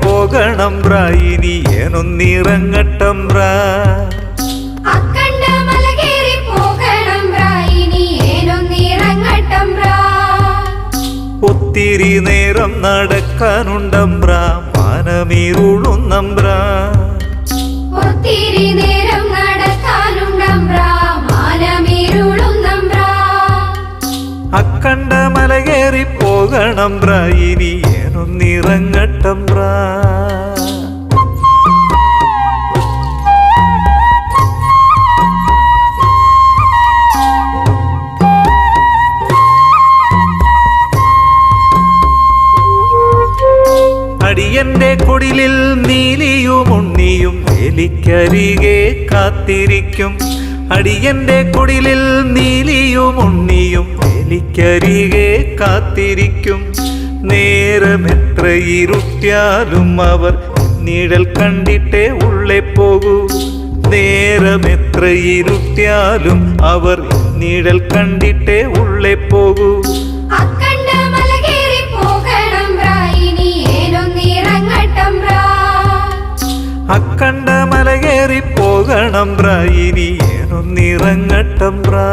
പോകണം ബ്രാ ഇനി ഏനൊന്നിറങ്ങട്ടം ബ്രാ ഒത്തിരി നേരം നടക്കാനുണ്ടമ്പ്രാ മാനമീരുളുന്നമ്പ്രാ അക്കണ്ട മലകേറി പോകണം ബ്രാ ഇനി ഏനൊന്നിറങ്ങട്ടം ബ്രാ അടിയന്റെ കുടിലിൽ നീലിയും ഉണ്ണിയും വേലിക്കരികെ കാത്തിരിക്കും അടിയന്റെ കുടിലിൽ നീലിയും ഉണ്ണിയും വേലിക്കരികെ കാത്തിരിക്കും നേരമെത്ര ഇരുട്ടിയാലും അവർ നിഴൽ കണ്ടിട്ടേ ഉള്ളേ പോകൂ നേരമെത്ര ഇരുട്ടിയാലും അവർ നിഴൽ കണ്ടിട്ടേ ഉള്ളേ പോകൂ അക്കണ്ട മലകേറി പോകണം ബ്രാ ഇനി ഏനൊന്നിറങ്ങട്ടം ബ്രാ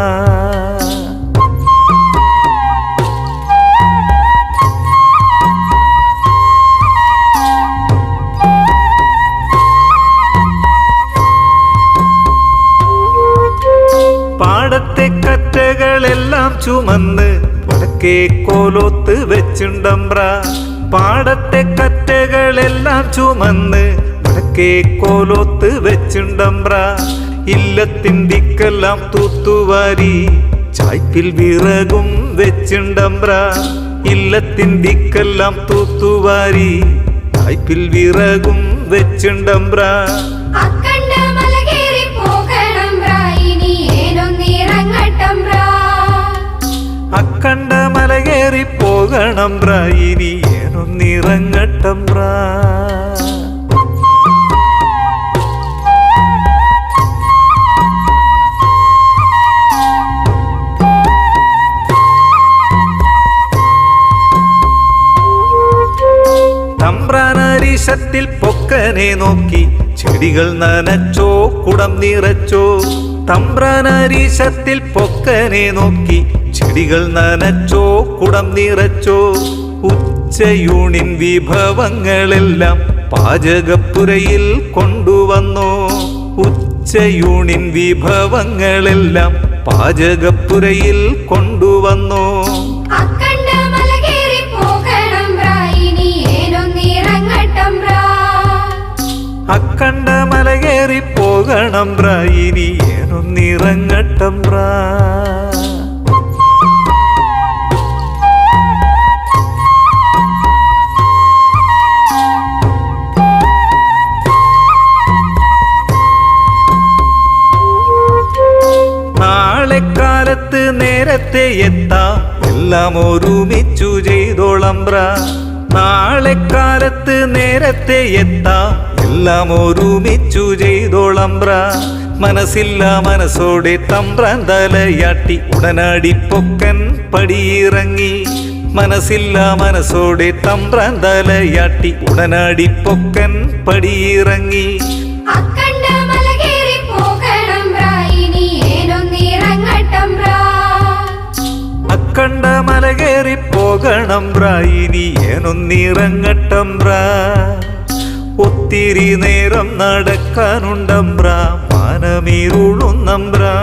പാടത്തെ കറ്റകളെല്ലാം ചുമന്ന് വടക്കേ കോലോത്ത് വെച്ചുണ്ടമ്പ്രാ പാടത്തെ കറ്റകളെല്ലാം ചുമന്ന് വടക്കേ കോലോത്ത് വെച്ചുണ്ടമ്പ്രാ ഇല്ലത്തിന്തിക്കെല്ലാം തൂത്തുവാരി ചായ്പിൽ വിറകും വെച്ചുണ്ടമ്പ്രാ ഇല്ലത്തിന്തിക്കെല്ലാം തൂത്തുവാരി ചായ്പിൽ വിറകും വെച്ചുണ്ടമ്പ്രാ അക്കണ്ട മലകേറി പോകണം ബ്രാ ഇനി ഏനൊന്നിറങ്ങട്ടം ബ്രാ തമ്പ്രാനരീശത്തിൽ പൊക്കനെ നോക്കി ചെടികൾ നനച്ചോ കുടം നിറച്ചോ തമ്പ്രാനരീശത്തിൽ പൊക്കനെ നോക്കി ചെടികൾ നനച്ചോ കുടം നിറച്ചോ ഉച്ചയൂണിൻ വിഭവങ്ങളെല്ലാം പാചകപ്പുരയിൽ കൊണ്ടുവന്നോ ഉച്ചയൂണിൻ വിഭവങ്ങളെല്ലാം പാചകപ്പുരയിൽ കൊണ്ടുവന്നോ അക്കണ്ട മലകേറി പോകണം ബ്രാ ഇനി ഏനൊന്നിറങ്ങട്ടം ബ്രാ നാളെ കാലത്ത് നേരത്തെ എത്താം എല്ലാം ഒരുമിച്ചു ചെയ്തോളം ബ്രാ നാളെ കാലത്ത് നേരത്തെ എത്താം എല്ലാം ഒരുമിച്ചു ചെയ്തോളം ബ്രാ മനസ്സില്ല മനസ്സോടെ തമ്പ്രാൻ തലയാട്ടി ഉടനടി പൊക്കൻ പടിയിറങ്ങി മനസ്സില്ല മനസ്സോടെ തമ്പ്രാൻ തലയാട്ടി ഉടനടി പൊക്കൻ പടിയിറങ്ങി അക്കണ്ട മലകേറി പോകണം ബ്രാ ഇനി ഏനൊന്നിറങ്ങട്ടം ബ്രാ ഒത്തിരി നേരം നടക്കാനുണ്ടമ്പ്രാ മാനമീരുളുന്നമ്പ്രാ